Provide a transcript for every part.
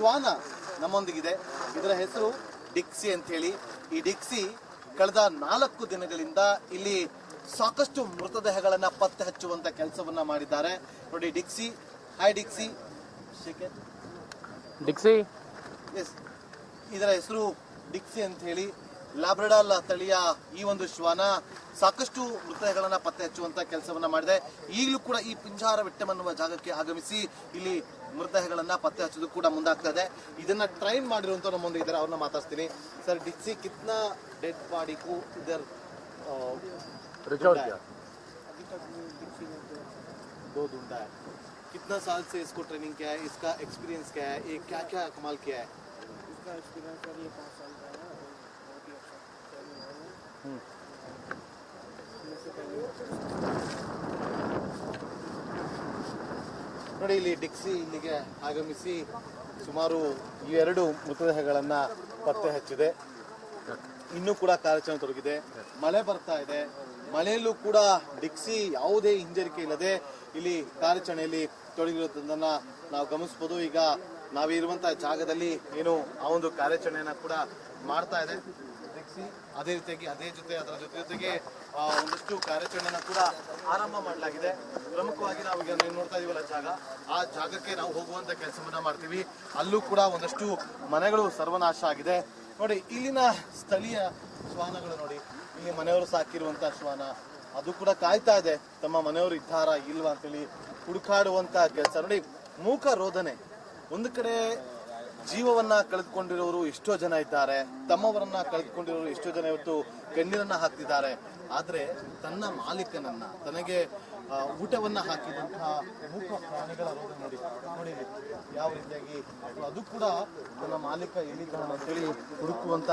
ಶ್ವಾನ ನಮ್ಮೊಂದಿಗಿದೆ. ಇದರ ಹೆಸರು ಡಿಕ್ಸಿ ಅಂತ ಹೇಳಿ. ಈ ಡಿಕ್ಸಿ ಕಳೆದ 4 ದಿನಗಳಿಂದ ಇಲ್ಲಿ ಸಾಕಷ್ಟು ಮೃತದೇಹಗಳನ್ನ ಪತ್ತೆ ಹಚ್ಚುವಂತ ಕೆಲಸವನ್ನ ಮಾಡಿದ್ದಾರೆ. ನೋಡಿ ಡಿಕ್ಸಿ, ಹಾಯ್ ಡಿಕ್ಸಿ. ಡಿಕ್ಸಿ ಎಸ್, ಇದರ ಹೆಸರು ಡಿಕ್ಸಿ ಅಂತ ಹೇಳಿ. ಲ್ಯಾಬ್ರಡಾಲ್ ತಳಿಯ ಈ ಒಂದು ಶ್ವಾನ ಸಾಕಷ್ಟು ಮೃತದೇಹಗಳನ್ನ ಪತ್ತೆ ಹಚ್ಚುವಂತ ಕೆಲಸವನ್ನ ಮಾಡಿದೆ. ಈಗಲೂ ಕೂಡ ಈ ಪಿಂಜಾರ ಬೆಟ್ಟಮನ್ನುವ ಜಾಗಕ್ಕೆ ಆಗಮಿಸಿ ಇಲ್ಲಿ ಮೃತದೇಹಗಳನ್ನ ಪತ್ತೆ ಹಚ್ಚೋದು ಕೂಡ ಮುಂದಾಗ್ತಾ ಇದೆ. ಇದನ್ನ ಟ್ರೈನ್ ಮಾಡಿರುವಂತ ನಮ್ಮ ಮುಂದೆ ಇದ್ದಾರೆ, ಅವ್ರನ್ನ ಮಾತಾಡ್ತೀನಿ. ಸರ್, ಡಿಕ್ಸಿ ಕಿತ್ನಾ ಡೆಡ್ ಬಾಡಿ को इधर रिकॉर्ड किया? अभी तक डिक्सी ने 2 ढूंढा है. कितना साल से इसको ट्रेनिंग किया है, इसका एक्सपीरियंस क्या है, ये क्या क्या कमाल किया है? इसका एक्सपीरियंस सर ये 5 साल का है और बहुत ही अच्छा ट्रेनिंग है. इसमें से पहले ನೋಡಿ ಇಲ್ಲಿ ಡಿಕ್ಸಿ ಇಲ್ಲಿಗೆ ಆಗಮಿಸಿ ಸುಮಾರು 2 ಮೃತದೇಹಗಳನ್ನ ಪತ್ತೆ ಹಚ್ಚಿದೆ. ಇನ್ನೂ ಕೂಡ ಕಾರ್ಯಾಚರಣೆ ತೊಡಗಿದೆ. ಮಳೆ ಬರ್ತಾ ಇದೆ. ಮಳೆಯಲ್ಲೂ ಕೂಡ ಡಿಕ್ಸಿ ಯಾವುದೇ ಹಿಂಜರಿಕೆ ಇಲ್ಲದೆ ಇಲ್ಲಿ ಕಾರ್ಯಾಚರಣೆಯಲ್ಲಿ ತೊಡಗಿರುವುದನ್ನ ನಾವು ಗಮನಿಸಬಹುದು. ಈಗ ನಾವಿರುವಂತಹ ಜಾಗದಲ್ಲಿ ಏನು ಆ ಒಂದು ಕಾರ್ಯಾಚರಣೆಯನ್ನ ಕೂಡ ಮಾಡ್ತಾ ಇದೆ ಡಿಕ್ಸಿ. ಅದೇ ರೀತಿಯಾಗಿ ಅದರ ಜೊತೆಗೆ ಒಂದಷ್ಟು ಕಾರ್ಯಾಚರಣೆಯನ್ನ ಕೂಡ ಆರಂಭ ಮಾಡಲಾಗಿದೆ. ಪ್ರಮುಖವಾಗಿ ನಾವು ಈಗ ನೋಡ್ತಾ ಇದೀವಲ್ಲ ಜಾಗ, ಆ ಜಾಗಕ್ಕೆ ನಾವು ಹೋಗುವಂತ ಕೆಲಸವನ್ನ ಮಾಡ್ತೀವಿ. ಅಲ್ಲೂ ಕೂಡ ಒಂದಷ್ಟು ಮನೆಗಳು ಸರ್ವನಾಶ ಆಗಿದೆ. ನೋಡಿ ಇಲ್ಲಿನ ಸ್ಥಳೀಯ ಶ್ವಾನಗಳು, ನೋಡಿ ಇಲ್ಲಿ ಮನೆಯವರು ಸಾಕಿರುವಂತ ಶ್ವಾನ, ಅದು ಕೂಡ ಕಾಯ್ತಾ ಇದೆ ತಮ್ಮ ಮನೆಯವರು ಇದ್ದಾರಾ ಇಲ್ವಾ ಅಂತೇಳಿ ಹುಡುಕಾಡುವಂತ ಕೆಲಸ. ನೋಡಿ ಮೂಕ ರೋದನೆ. ಒಂದು ಕಡೆ ಜೀವವನ್ನ ಕಳೆದುಕೊಂಡಿರೋರು ಎಷ್ಟೋ ಜನ ಇದ್ದಾರೆ, ತಮ್ಮವರನ್ನ ಕಳೆದುಕೊಂಡಿರೋರು ಎಷ್ಟೋ ಜನ ಇವತ್ತು ಕಣ್ಣೀರನ್ನ ಹಾಕ್ತಿದ್ದಾರೆ. ಆದ್ರೆ ತನ್ನ ಮಾಲೀಕನನ್ನ, ತನಗೆ ಊಟವನ್ನ ಹಾಕಿದಂತಹ ಮೂಕ ಪ್ರಾಣಿಗಳ ರೋಗ ನೋಡಿ ಇಲ್ಲಿ ಯಾವ ರೀತಿಯಾಗಿ ಅದು ಕೂಡ ತನ್ನ ಮಾಲೀಕ ಎಲ್ಲಿದ್ದಾನೆ ಅಂತೇಳಿ ಹುಡುಕುವಂತ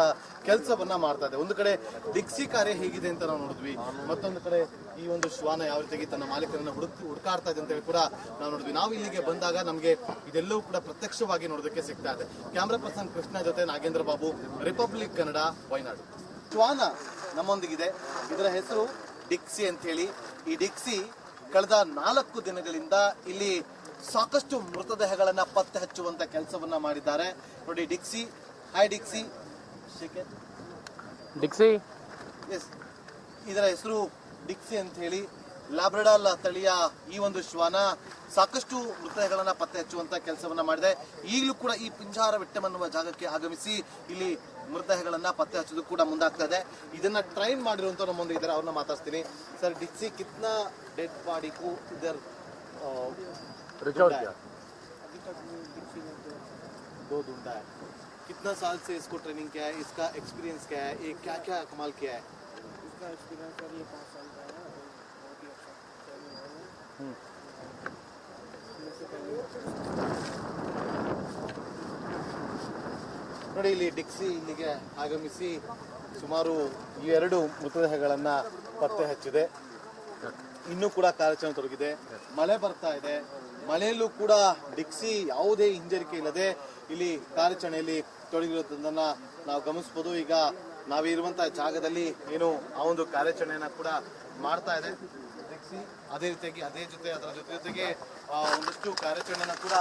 ಕೆಲಸವನ್ನ ಮಾಡ್ತಾ ಇದೆ. ಒಂದು ಕಡೆ ಡಿಕ್ಸಿ ಕಾರ್ಯ ಹೇಗಿದೆ ಅಂತ ನಾವು ನೋಡಿದ್ವಿ, ಮತ್ತೊಂದು ಕಡೆ ಈ ಒಂದು ಶ್ವಾನ ಯಾವ ರೀತಿಯಾಗಿ ತನ್ನ ಮಾಲೀಕರನ್ನ ಹುಡುಕಾಡ್ತಾ ಇದೆ ಅಂತ ಹೇಳಿ ಕೂಡ ನಾವು ನೋಡಿದ್ವಿ. ನಾವು ಇಲ್ಲಿಗೆ ಬಂದಾಗ ನಮಗೆ ಇದೆಲ್ಲವೂ ಕೂಡ ಪ್ರತ್ಯಕ್ಷವಾಗಿ ನೋಡೋದಕ್ಕೆ ಸಿಗ್ತಾ ಇದೆ. ಕ್ಯಾಮ್ರಾ ಪರ್ಸನ್ ಕೃಷ್ಣ ಜೊತೆ ನಾಗೇಂದ್ರ ಬಾಬು, ರಿಪಬ್ಲಿಕ್ ಕನ್ನಡ, ವಯನಾಡು. ಶ್ವಾನ ನಮ್ಮೊಂದಿಗಿದೆ. ಇದರ ಹೆಸರು ಡಿಕ್ಸಿ ಅಂತ ಹೇಳಿ. ಈ ಡಿಕ್ಸಿ ಕಳೆದ 4 ದಿನಗಳಿಂದ ಇಲ್ಲಿ ಸಾಕಷ್ಟು ಮೃತದೇಹಗಳನ್ನ ಪತ್ತೆ ಹಚ್ಚುವಂತ ಕೆಲಸವನ್ನ ಮಾಡಿದ್ದಾರೆ. ನೋಡಿ ಡಿಕ್ಸಿ, ಹಾಯ್ ಡಿಕ್ಸಿ. ಡಿಕ್ಸಿ ಎಸ್, ಇದರ ಹೆಸರು ಡಿಕ್ಸಿ ಅಂತ ಹೇಳಿ. ಲ್ಯಾಬ್ರಡಾಲ್ ತಳಿಯ ಈ ಒಂದು ಶ್ವಾನ ಸಾಕಷ್ಟು ಮೃತದೇಹಗಳನ್ನ ಪತ್ತೆ ಹಚ್ಚುವಂತ ಕೆಲಸವನ್ನ ಮಾಡಿದೆ. ಈಗಲೂ ಕೂಡ ಈ ಪಿಂಜಾರ ಬೆಟ್ಟಮನ್ನುವ ಜಾಗಕ್ಕೆ ಆಗಮಿಸಿ ಇಲ್ಲಿ ಮೃತದೇಹಗಳನ್ನ ಪತ್ತೆ ಹಚ್ಚೋದು ಕೂಡ ಮುಂದಾಗ್ತಾ ಇದೆ. ಇದನ್ನ ಟ್ರೈನ್ ಮಾಡಿರುವಂತ ನಮ್ಮ ಮುಂದೆ ಇದ್ದಾರೆ, ಅವ್ರನ್ನ ಮಾತಾಡ್ತೀನಿ. ಸರ್, ಡಿಕ್ಸಿ ಕಿತ್ನಾ ಡೆಡ್ ಬಾಡಿ को इधर रिकॉर्ड किया? अभी तक डिक्सी ने 2 ढूंढा है. कितना साल से इसको ट्रेनिंग किया है, इसका एक्सपीरियंस क्या है, ये क्या क्या कमाल किया है? इसका एक्सपीरियंस सर ये 5 साल का है और बहुत ही अच्छा ट्रेनिंग है. इसमें से पहले ನೋಡಿ ಇಲ್ಲಿ ಡಿಕ್ಸಿ ಇಲ್ಲಿಗೆ ಆಗಮಿಸಿ ಸುಮಾರು 2 ಮೃತದೇಹಗಳನ್ನ ಪತ್ತೆ ಹಚ್ಚಿದೆ. ಇನ್ನೂ ಕೂಡ ಕಾರ್ಯಾಚರಣೆ ತೊಡಗಿದೆ. ಮಳೆ ಬರ್ತಾ ಇದೆ. ಮಳೆಯಲ್ಲೂ ಕೂಡ ಡಿಕ್ಸಿ ಯಾವುದೇ ಹಿಂಜರಿಕೆ ಇಲ್ಲದೆ ಇಲ್ಲಿ ಕಾರ್ಯಾಚರಣೆಯಲ್ಲಿ ತೊಡಗಿರುವುದನ್ನ ನಾವು ಗಮನಿಸಬಹುದು. ಈಗ ನಾವಿರುವಂತಹ ಜಾಗದಲ್ಲಿ ಏನು ಆ ಒಂದು ಕಾರ್ಯಾಚರಣೆಯನ್ನ ಕೂಡ ಮಾಡ್ತಾ ಇದೆ ಡಿಕ್ಸಿ. ಅದೇ ರೀತಿಯಾಗಿ ಅದರ ಜೊತೆಗೆ ಒಂದಷ್ಟು ಕಾರ್ಯಾಚರಣೆಯನ್ನ ಕೂಡ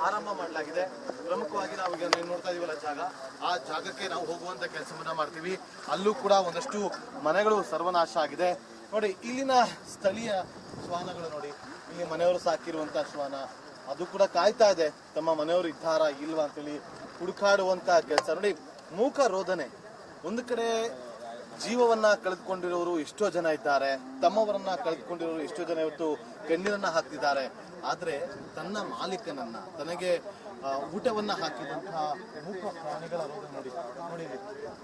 ಆರಂಭ ಮಾಡಲಾಗಿದೆ. ಪ್ರಮುಖವಾಗಿ ನಾವು ಈಗ ನೋಡ್ತಾ ಇದೀವಲ್ಲ ಜಾಗ, ಆ ಜಾಗಕ್ಕೆ ನಾವು ಹೋಗುವಂತ ಕೆಲಸವನ್ನ ಮಾಡ್ತೀವಿ. ಅಲ್ಲೂ ಕೂಡ ಒಂದಷ್ಟು ಮನೆಗಳು ಸರ್ವನಾಶ ಆಗಿದೆ. ನೋಡಿ ಇಲ್ಲಿನ ಸ್ಥಳೀಯ ಶ್ವಾನಗಳು, ನೋಡಿ ಇಲ್ಲಿ ಮನೆಯವರು ಸಾಕಿರುವಂತ ಶ್ವಾನ, ಅದು ಕೂಡ ಕಾಯ್ತಾ ಇದೆ ತಮ್ಮ ಮನೆಯವರು ಇದ್ದಾರಾ ಇಲ್ವಾ ಅಂತೇಳಿ ಹುಡುಕಾಡುವಂತ ಕೆಲಸ. ನೋಡಿ ಮೂಕ ರೋದನೆ. ಒಂದು ಕಡೆ ಜೀವವನ್ನ ಕಳೆದುಕೊಂಡಿರೋರು ಎಷ್ಟೋ ಜನ ಇದ್ದಾರೆ, ತಮ್ಮವರನ್ನ ಕಳೆದುಕೊಂಡಿರೋರು ಎಷ್ಟೋ ಜನ ಇವತ್ತು ಕಣ್ಣೀರನ್ನ ಹಾಕ್ತಿದ್ದಾರೆ. ಆದ್ರೆ ತನ್ನ ಮಾಲೀಕನನ್ನ, ತನಗೆ ಊಟವನ್ನ ಹಾಕಿದಂತಹ ಮೂಕ ಪ್ರಾಣಿಗಳ ರೋಗ ನೋಡಿ ಇಲ್ಲಿ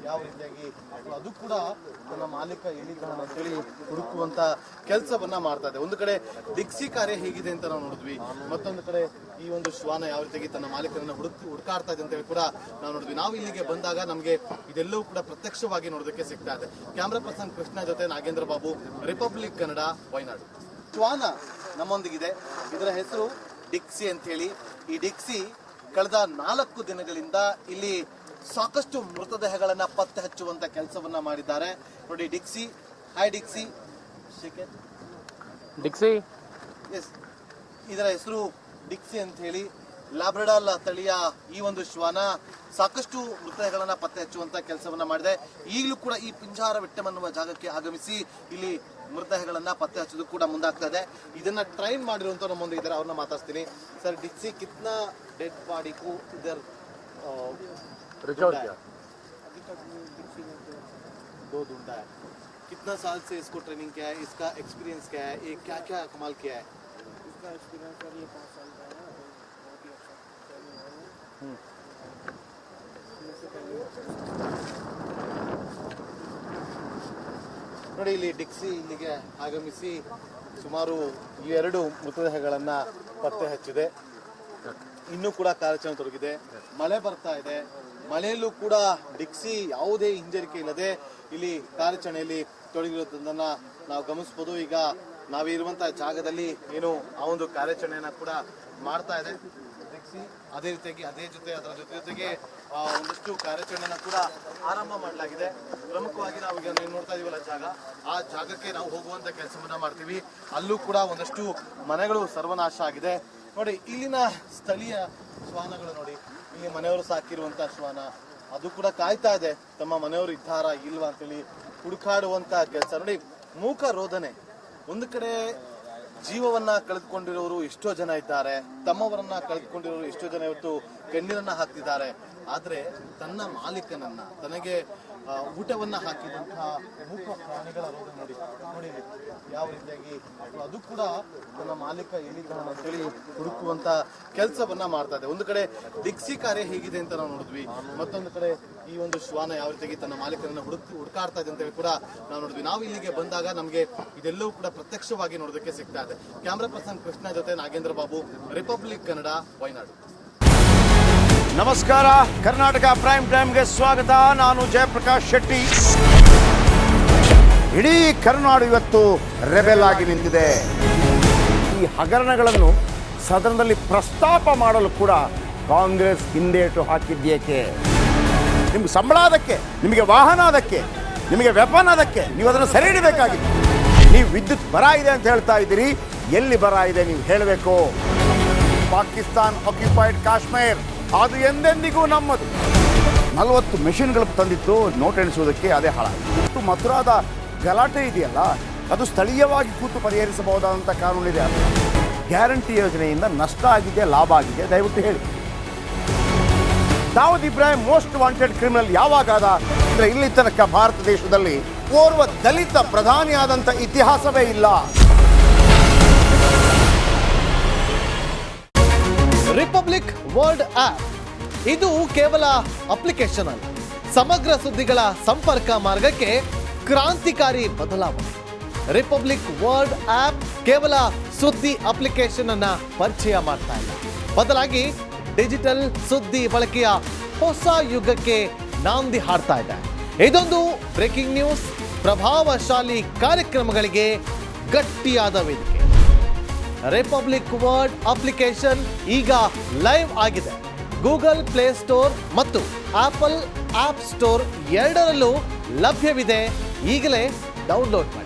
ಯಾವ ರೀತಿಯಾಗಿ ಅದು ಕೂಡ ತನ್ನ ಮಾಲೀಕ ಎಲ್ಲಿದ್ದಾನೆ ಅಂತೇಳಿ ಹುಡುಕುವಂತ ಕೆಲಸವನ್ನ ಮಾಡ್ತಾ ಇದೆ. ಒಂದು ಕಡೆ ಡಿಕ್ಸಿ ಕಾರ್ಯ ಹೇಗಿದೆ ಅಂತ ನಾವು ನೋಡಿದ್ವಿ, ಮತ್ತೊಂದು ಕಡೆ ಈ ಒಂದು ಶ್ವಾನ ಯಾವ ರೀತಿಯಾಗಿ ತನ್ನ ಮಾಲೀಕರನ್ನ ಹುಡುಕಾಡ್ತಾ ಇದೆ ಅಂತ ಹೇಳಿ ಕೂಡ ನಾವು ನೋಡಿದ್ವಿ. ನಾವು ಇಲ್ಲಿಗೆ ಬಂದಾಗ ನಮಗೆ ಇದೆಲ್ಲವೂ ಕೂಡ ಪ್ರತ್ಯಕ್ಷವಾಗಿ ನೋಡೋದಕ್ಕೆ ಸಿಗ್ತಾ ಇದೆ. ಕ್ಯಾಮ್ರಾ ಪರ್ಸನ್ ಕೃಷ್ಣ ಜೊತೆ ನಾಗೇಂದ್ರ ಬಾಬು, ರಿಪಬ್ಲಿಕ್ ಕನ್ನಡ, ವಯನಾಡು. ಶ್ವಾನ ನಮ್ಮೊಂದಿಗಿದೆ. ಇದರ ಹೆಸರು ಡಿಕ್ಸಿ ಅಂತ ಹೇಳಿ. ಈ ಡಿಕ್ಸಿ ಕಳೆದ 4 ದಿನಗಳಿಂದ ಇಲ್ಲಿ ಸಾಕಷ್ಟು ಮೃತದೇಹಗಳನ್ನ ಪತ್ತೆ ಹಚ್ಚುವಂತ ಕೆಲಸವನ್ನ ಮಾಡಿದ್ದಾರೆ. ನೋಡಿ ಡಿಕ್ಸಿ, ಹಾಯ್ ಡಿಕ್ಸಿ. ಡಿಕ್ಸಿ ಎಸ್, ಇದರ ಹೆಸರು ಡಿಕ್ಸಿ ಅಂತ ಹೇಳಿ. ಲ್ಯಾಬ್ರಡಾಲ್ ತಳಿಯ ಈ ಒಂದು ಶ್ವಾನ ಸಾಕಷ್ಟು ಮೃತದೇಹಗಳನ್ನ ಪತ್ತೆ ಹಚ್ಚುವಂತ ಕೆಲಸವನ್ನ ಮಾಡಿದೆ. ಈಗಲೂ ಕೂಡ ಈ ಪಿಂಜಾರ ಬೆಟ್ಟಮನ್ನುವ ಜಾಗಕ್ಕೆ ಆಗಮಿಸಿ ಇಲ್ಲಿ ಮೃತದೇಹಗಳನ್ನ ಪತ್ತೆ ಹಚ್ಚೋದು ಕೂಡ ಮುಂದಾಗ್ತಾ ಇದೆ. ಇದನ್ನ ಟ್ರೈನ್ ಮಾಡಿರುವಂತ ನಮ್ಮ ಮುಂದೆ ಇದ್ದಾರೆ, ಅವ್ರನ್ನ ಮಾತಾಡ್ತೀನಿ. ಸರ್, डिक्सी कितना डेड बॉडी को इधर रिकॉर्ड किया? अभी तक डिक्सी में 2 ढूंढा है. कितना साल से इसको ट्रेनिंग किया है, इसका एक्सपीरियंस क्या है, ये क्या क्या कमाल किया है? इसका एक्सपीरियंस सर ये 5 साल का है और बहुत ही अच्छा ट्रेनिंग है वो। इसमें से पहले ನೋಡಿ, ಇಲ್ಲಿ ಡಿಕ್ಸಿ ಇಲ್ಲಿಗೆ ಆಗಮಿಸಿ ಸುಮಾರು 2 ಮೃತದೇಹಗಳನ್ನ ಪತ್ತೆ ಹಚ್ಚಿದೆ. ಇನ್ನೂ ಕೂಡ ಕಾರ್ಯಾಚರಣೆ ತೊಡಗಿದೆ. ಮಳೆ ಬರ್ತಾ ಇದೆ. ಮಳೆಯಲ್ಲೂ ಕೂಡ ಡಿಕ್ಸಿ ಯಾವುದೇ ಹಿಂಜರಿಕೆ ಇಲ್ಲದೆ ಇಲ್ಲಿ ಕಾರ್ಯಾಚರಣೆಯಲ್ಲಿ ತೊಡಗಿರೋದನ್ನ ನಾವು ಗಮನಿಸಬಹುದು. ಈಗ ನಾವಿರುವಂತಹ ಜಾಗದಲ್ಲಿ ಏನು ಆ ಒಂದು ಕಾರ್ಯಾಚರಣೆಯನ್ನ ಕೂಡ ಮಾಡ್ತಾ ಇದೆ ಡಿಕ್ಸಿ. ಅದೇ ರೀತಿಯಾಗಿ ಅದರ ಜೊತೆಗೆ ಒಂದಷ್ಟು ಕಾರ್ಯಾಚರಣೆಯನ್ನ ಕೂಡ ಆರಂಭ ಮಾಡಲಾಗಿದೆ. ಪ್ರಮುಖವಾಗಿ ನಾವು ಈಗ ನೋಡ್ತಾ ಇದೀವಲ್ಲ ಜಾಗ, ಆ ಜಾಗಕ್ಕೆ ನಾವು ಹೋಗುವಂತ ಕೆಲಸವನ್ನ ಮಾಡ್ತೀವಿ. ಅಲ್ಲೂ ಕೂಡ ಒಂದಷ್ಟು ಮನೆಗಳು ಸರ್ವನಾಶ ಆಗಿದೆ. ನೋಡಿ, ಇಲ್ಲಿನ ಸ್ಥಳೀಯ ಶ್ವಾನಗಳು ನೋಡಿ, ಇಲ್ಲಿ ಮನೆಯವರು ಸಾಕಿರುವಂತ ಶ್ವಾನ ಅದು ಕೂಡ ಕಾಯ್ತಾ ಇದೆ ತಮ್ಮ ಮನೆಯವರು ಇದ್ದಾರಾ ಇಲ್ವಾ ಅಂತೇಳಿ ಹುಡುಕಾಡುವಂತ ಕೆಲಸ. ನೋಡಿ, ಮೂಕ ರೋದನೆ. ಒಂದು ಕಡೆ ಜೀವವನ್ನ ಕಳೆದುಕೊಂಡಿರೋರು ಎಷ್ಟೋ ಜನ ಇದ್ದಾರೆ, ತಮ್ಮವರನ್ನ ಕಳೆದುಕೊಂಡಿರೋರು ಎಷ್ಟೋ ಜನ ಇವತ್ತು ಕಣ್ಣೀರನ್ನ ಹಾಕ್ತಿದ್ದಾರೆ. ಆದ್ರೆ ತನ್ನ ಮಾಲೀಕನನ್ನ, ತನಗೆ ಊಟವನ್ನ ಹಾಕಿದಂತಹ ಮೂಕ ಪ್ರಾಣಿಗಳ ರೋಗ ನೋಡಿ ಯಾವ ರೀತಿಯಾಗಿ ಅದು ಕೂಡ ತನ್ನ ಮಾಲೀಕ ಎಲ್ಲಿದ್ದಾನೆ ಅಂತೇಳಿ ಹುಡುಕುವಂತ ಕೆಲಸವನ್ನ ಮಾಡ್ತಾ ಇದೆ. ಒಂದು ಕಡೆ ಡಿಕ್ಸಿ ಕಾರ್ಯ ಹೇಗಿದೆ ಅಂತ ನಾವು ನೋಡಿದ್ವಿ, ಮತ್ತೊಂದು ಕಡೆ ಈ ಒಂದು ಶ್ವಾನ ಯಾವ ರೀತಿಯಾಗಿ ತನ್ನ ಮಾಲೀಕರನ್ನ ಹುಡುಕಾಡ್ತಾ ಇದೆ ಅಂತೇಳಿ ಕೂಡ ನಾವು ನೋಡಿದ್ವಿ. ನಾವು ಇಲ್ಲಿಗೆ ಬಂದಾಗ ನಮಗೆ ಇದೆಲ್ಲವೂ ಕೂಡ ಪ್ರತ್ಯಕ್ಷವಾಗಿ ನೋಡೋದಕ್ಕೆ ಸಿಗ್ತಾ ಇದೆ. ಕ್ಯಾಮ್ರಾ ಪರ್ಸನ್ ಕೃಷ್ಣ ಜೊತೆ ನಾಗೇಂದ್ರ ಬಾಬು, ರಿಪಬ್ಲಿಕ್ ಕನ್ನಡ, ವಯನಾಡು. ನಮಸ್ಕಾರ, ಕರ್ನಾಟಕ ಪ್ರೈಮ್ ಟೈಮ್ಗೆ ಸ್ವಾಗತ. ನಾನು ಜಯಪ್ರಕಾಶ್ ಶೆಟ್ಟಿ. ಇಡೀ ಕರ್ನಾಡು ಇವತ್ತು ರೆಬೆಲ್ ಆಗಿ ನಿಂತಿದೆ. ಈ ಹಗರಣಗಳನ್ನು ಸದನದಲ್ಲಿ ಪ್ರಸ್ತಾಪ ಮಾಡಲು ಕೂಡ ಕಾಂಗ್ರೆಸ್ ಹಿಂದೇಟು ಹಾಕಿದ್ದೇಕೆ? ನಿಮ್ಗೆ ಸಂಬಳ ಅದಕ್ಕೆ, ನಿಮಗೆ ವಾಹನ ಅದಕ್ಕೆ, ನಿಮಗೆ ವೆಪನ್ ಅದಕ್ಕೆ, ನೀವು ಅದನ್ನು ಸೆರೆ ಹಿಡಿಬೇಕಾಗಿದೆ. ನೀವು ವಿದ್ಯುತ್ ಬರ ಇದೆ ಅಂತ ಹೇಳ್ತಾ ಇದ್ದೀರಿ, ಎಲ್ಲಿ ಬರ ಇದೆ ನೀವು ಹೇಳಬೇಕು. ಪಾಕಿಸ್ತಾನ್ ಆಕ್ಯುಪೈಡ್ ಕಾಶ್ಮೀರ್ ಅದು ಎಂದೆಂದಿಗೂ ನಮ್ಮದು. 40 ಮೆಷಿನ್ಗಳು ತಂದಿತ್ತು ನೋಟ್ ಎಣಿಸುವುದಕ್ಕೆ, ಅದೇ ಹಾಳಾಯಿತು. ಮಥುರಾದ ಗಲಾಟೆ ಇದೆಯಲ್ಲ, ಅದು ಸ್ಥಳೀಯವಾಗಿ ಕೂತು ಪರಿಹರಿಸಬಹುದಾದಂಥ ಕಾನೂನಿದೆ. ಗ್ಯಾರಂಟಿ ಯೋಜನೆಯಿಂದ ನಷ್ಟ ಆಗಿದೆ, ಲಾಭ ಆಗಿದೆ, ದಯವಿಟ್ಟು ಹೇಳಿ. Dawood Ibrahim most wanted criminal ಯಾವಾಗಾದ ಅಂದರೆ ಇಲ್ಲಿ ತನಕ ಭಾರತ ದೇಶದಲ್ಲಿ ಓರ್ವ ದಲಿತ ಪ್ರಧಾನಿಯಾದಂಥ ಇತಿಹಾಸವೇ ಇಲ್ಲ. ರಿಪಬ್ಲಿಕ್ ವರ್ಲ್ಡ್ ಆಪ್ ಇದು ಕೇವಲ ಅಪ್ಲಿಕೇಶನ್ ಅಲ್ಲ, ಸಮಗ್ರ ಸುದ್ದಿಗಳ ಸಂಪರ್ಕ ಮಾರ್ಗಕ್ಕೆ ಕ್ರಾಂತಿಕಾರಿ ಬದಲಾವಣೆ. ರಿಪಬ್ಲಿಕ್ ವರ್ಲ್ಡ್ ಆಪ್ ಕೇವಲ ಸುದ್ದಿ ಅಪ್ಲಿಕೇಶನ್ ಅನ್ನ ಪರಿಚಯ ಮಾಡ್ತಾ ಇಲ್ಲ, ಬದಲಾಗಿ ಡಿಜಿಟಲ್ ಸುದ್ದಿ ಬಳಕೆಯ ಹೊಸ ಯುಗಕ್ಕೆ ನಾಂದಿ ಹಾಡ್ತಾ ಇದೆ. ಇದೊಂದು ಬ್ರೇಕಿಂಗ್ ನ್ಯೂಸ್, ಪ್ರಭಾವಶಾಲಿ ಕಾರ್ಯಕ್ರಮಗಳಿಗೆ ಗಟ್ಟಿಯಾದ ವೇದಿಕೆ. ರಿಪಬ್ಲಿಕ್ ವರ್ಲ್ಡ್ ಅಪ್ಲಿಕೇಶನ್ ಈಗ ಲೈವ್ ಆಗಿದೆ. ಗೂಗಲ್ ಪ್ಲೇ ಸ್ಟೋರ್ ಮತ್ತು ಆಪಲ್ ಆಪ್ ಸ್ಟೋರ್ ಎರಡರಲ್ಲೂ ಲಭ್ಯವಿದೆ. ಈಗಲೇ ಡೌನ್ಲೋಡ್ ಮಾಡಿ.